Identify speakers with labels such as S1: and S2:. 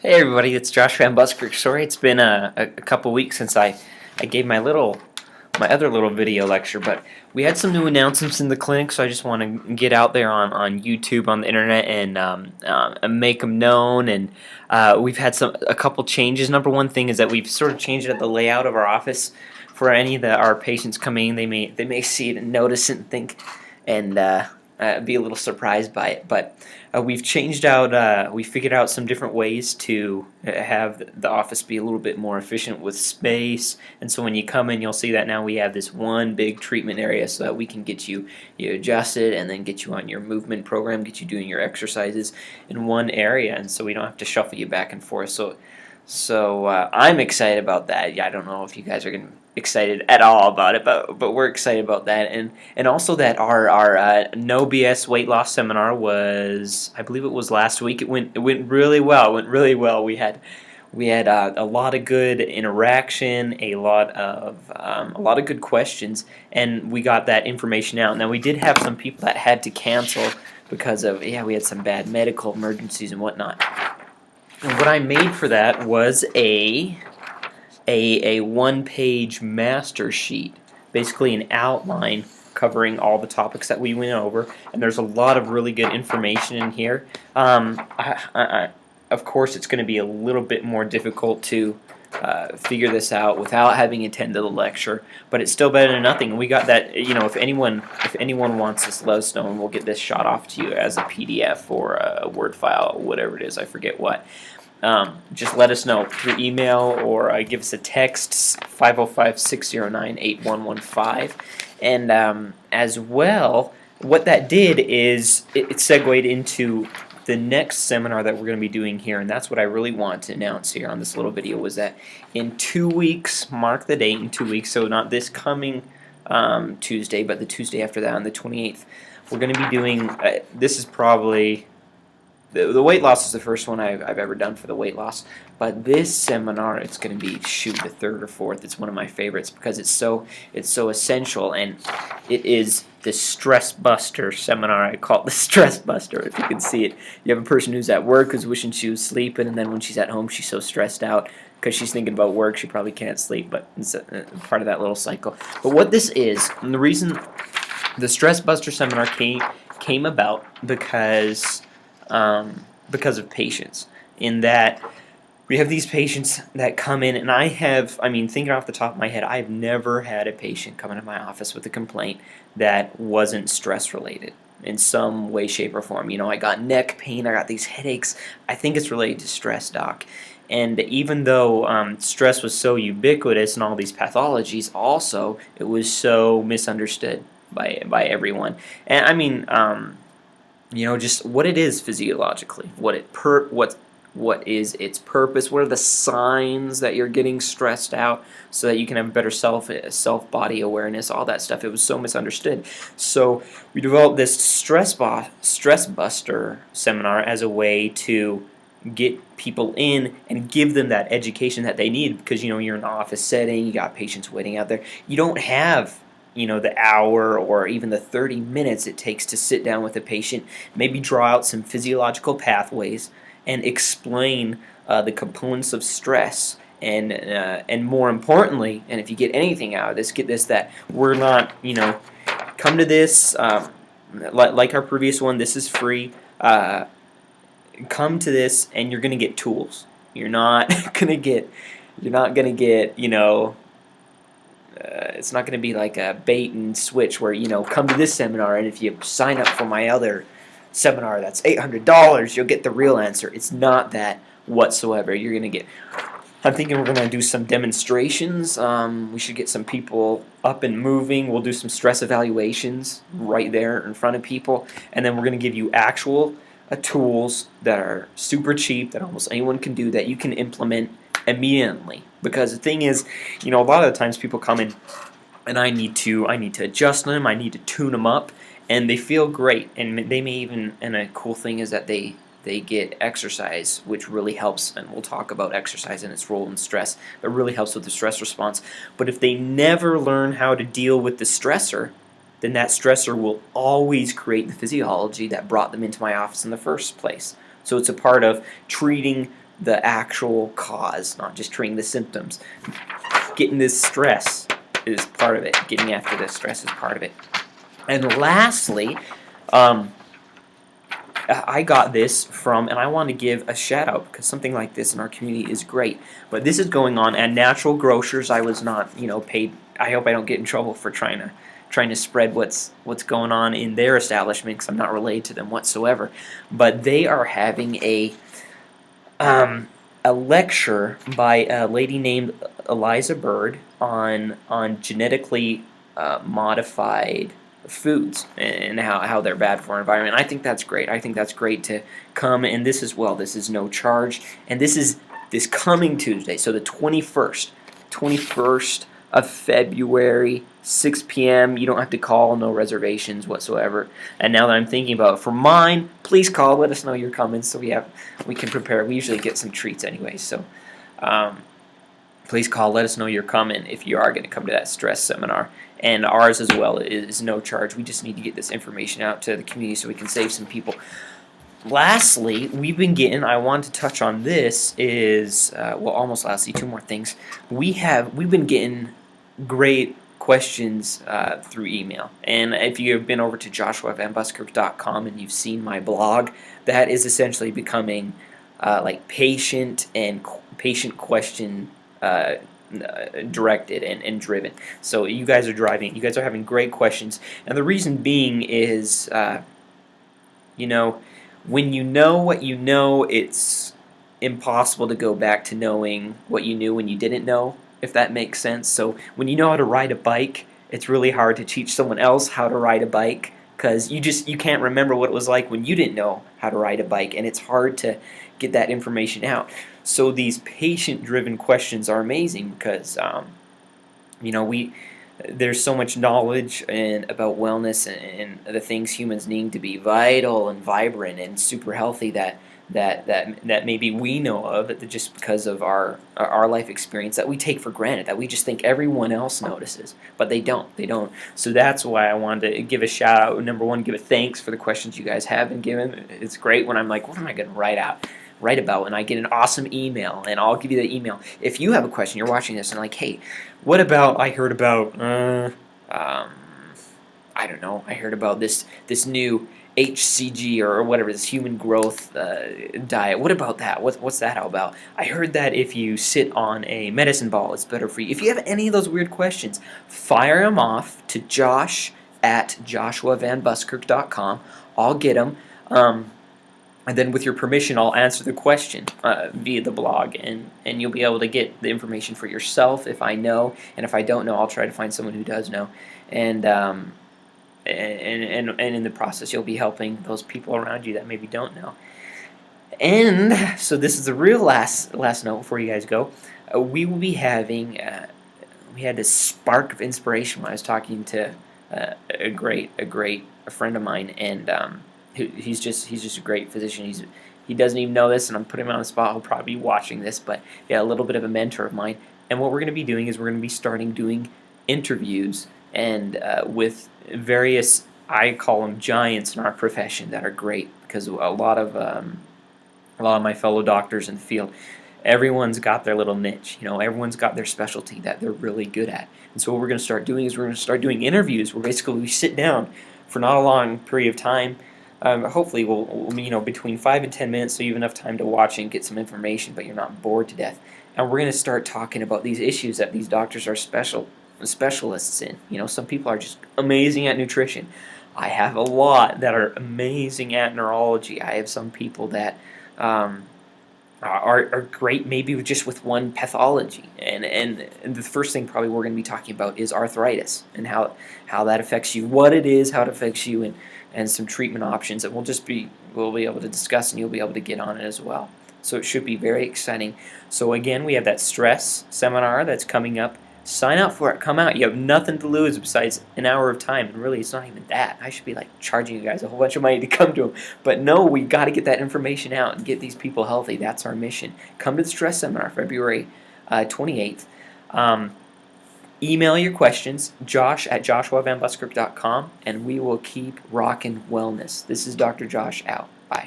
S1: Hey everybody, it's Josh Van Buskirk. Sorry it's been a couple weeks since I gave my other little video lecture, but we had some new announcements in the clinic, so I just want to get out there on YouTube, on the internet, and make them known. And we've had a couple changes. Number one thing is that we've sort of changed the layout of our office for any of our patients coming in. They may see it and notice it and think and be a little surprised by it, but we've changed out. We figured out some different ways to have the office be a little bit more efficient with space. And so when you come in, you'll see that now we have this one big treatment area, so that we can get you adjusted and then get you on your movement program, get you doing your exercises in one area, and so we don't have to shuffle you back and forth. So I'm excited about that. Yeah, I don't know if you guys are going to be excited at all about it, but we're excited about that, and also that our no BS weight loss seminar was, I believe it was last week. It went really well. It went really well. We had a lot of good interaction, a lot of good questions, and we got that information out. Now we did have some people that had to cancel because of we had some bad medical emergencies and whatnot. And what I made for that was a one-page master sheet, basically an outline covering all the topics that we went over, and there's a lot of really good information in here. Of course, it's going to be a little bit more difficult to figure this out without having attended the lecture, but it's still better than nothing. And we got that. If anyone wants this, let us know, and we'll get this shot off to you as a PDF or a Word file, whatever it is. I forget what. Just let us know through email or give us a text, 505-609-8115. And as well, what that did is it segued into the next seminar that we're going to be doing here, and that's what I really want to announce here on this little video, was that in 2 weeks, mark the date, in 2 weeks, so not this coming Tuesday, but the Tuesday after that on the 28th, we're going to be doing, this is probably, the weight loss is the first one I've ever done for the weight loss, but this seminar, it's going to be, the third or fourth. It's one of my favorites because it's so essential, and it is the Stress Buster seminar. I call it the Stress Buster, if you can see it. You have a person who's at work who's wishing she was sleeping, and then when she's at home, she's so stressed out because she's thinking about work, she probably can't sleep, but it's part of that little cycle. But what this is, and the reason the Stress Buster seminar came about because of patients, in that we have these patients that come in, and thinking off the top of my head, I've never had a patient come into my office with a complaint that wasn't stress related in some way, shape, or form. I got neck pain, I got these headaches, I think it's related to stress, doc. And even though stress was so ubiquitous in all these pathologies, also it was so misunderstood by everyone. And just what it is physiologically, what is its purpose, what are the signs that you're getting stressed out, so that you can have better self body awareness, all that stuff. It was so misunderstood. So we developed this Stress Buster seminar as a way to get people in and give them that education that they need, because you're in an office setting, you got patients waiting out there. You don't have the hour or even the 30 minutes it takes to sit down with a patient, maybe draw out some physiological pathways and explain the components of stress, and more importantly, and if you get anything out of this, get this, that we're not, come to this, like our previous one, this is free, come to this and you're going to get tools. You're not going to get, it's not going to be like a bait and switch where, come to this seminar, and if you sign up for my other seminar that's $800, you'll get the real answer. It's not that whatsoever. You're going to get, I'm thinking we're going to do some demonstrations. We should get some people up and moving. We'll do some stress evaluations right there in front of people, and then we're going to give you actual tools that are super cheap, that almost anyone can do, that you can implement immediately. Because the thing is, a lot of the times people come in and I need to adjust them, I need to tune them up, and they feel great, and they may even, and a cool thing is that they get exercise, which really helps, and we'll talk about exercise and its role in stress. It really helps with the stress response. But if they never learn how to deal with the stressor, then that stressor will always create the physiology that brought them into my office in the first place. So it's a part of treating the actual cause, not just treating the symptoms. Getting this stress is part of it. Getting after this stress is part of it. And lastly, I got this from, and I want to give a shout out because something like this in our community is great. But this is going on at Natural Grocers. I was not, paid. I hope I don't get in trouble for trying to spread what's going on in their establishment because I'm not related to them whatsoever. But they are having a lecture by a lady named Eliza Bird on genetically modified foods and how they're bad for our environment. I think that's great. I think that's great to come, and this as well. This is no charge, and this is this coming Tuesday, so the 21st of February, 6 p.m. You don't have to call, no reservations whatsoever. And now that I'm thinking about it, for mine, please call. Let us know you're coming so we can prepare. We usually get some treats anyway, so please call. Let us know you're coming if you are going to come to that stress seminar. And ours as well is no charge. We just need to get this information out to the community so we can save some people. Lastly, we've been getting, I want to touch on this, is, almost lastly, two more things. We've been getting great questions through email. And if you have been over to joshuavanbuskirk.com and you've seen my blog, that is essentially becoming like patient question directed and driven. So you guys are having great questions, and the reason being is when you know what you know, it's impossible to go back to knowing what you knew when you didn't know, if that makes sense. So when you know how to ride a bike, it's really hard to teach someone else how to ride a bike because you can't remember what it was like when you didn't know how to ride a bike, and it's hard to get that information out. So these patient-driven questions are amazing because there's so much knowledge about wellness and the things humans need to be vital and vibrant and super healthy that maybe we know of just because of our life experience that we take for granted, that we just think everyone else notices, but they don't. So that's why I wanted to give a shout out. Number one, give a thanks for the questions you guys have been given. It's great when I'm like, what am I going to write about, and I get an awesome email, and I'll give you the email. If you have a question, you're watching this, and like, hey, what about, I heard about, I don't know, I heard about this new HCG or whatever, this human growth diet. What about that? What's that all about? I heard that if you sit on a medicine ball, it's better for you. If you have any of those weird questions, fire them off to josh@joshuavanbuskirk.com. I'll get them. And then with your permission, I'll answer the question via the blog, and you'll be able to get the information for yourself if I know, and if I don't know, I'll try to find someone who does know, and in the process, you'll be helping those people around you that maybe don't know. And so this is the real last note before you guys go. We will be having we had this spark of inspiration when I was talking to a great friend of mine, and he's just a great physician. He doesn't even know this, and I'm putting him on the spot. He'll probably be watching this, but yeah, a little bit of a mentor of mine. And what we're going to be doing is we're going to be starting doing interviews and with various, I call them giants in our profession, that are great because a lot of my fellow doctors in the field, everyone's got their little niche. Everyone's got their specialty that they're really good at. And so what we're going to start doing is we're going to start doing interviews where basically we sit down for not a long period of time. Hopefully we'll between 5 and 10 minutes, so you have enough time to watch and get some information, but you're not bored to death. And we're going to start talking about these issues that these doctors are specialists in. Some people are just amazing at nutrition. I have a lot that are amazing at neurology. I have some people that are great maybe just with one pathology. And the first thing probably we're going to be talking about is arthritis and how that affects you, what it is, how it affects you, and some treatment options that we'll be able to discuss, and you'll be able to get on it as well. So it should be very exciting. So again, we have that stress seminar that's coming up. Sign up for it. Come out. You have nothing to lose besides an hour of time. And really, it's not even that. I should be like charging you guys a whole bunch of money to come to them. But no, we got to get that information out and get these people healthy. That's our mission. Come to the stress seminar, February 28th. Email your questions, josh@joshuavanbuskirk.com, and we will keep rocking wellness. This is Dr. Josh out.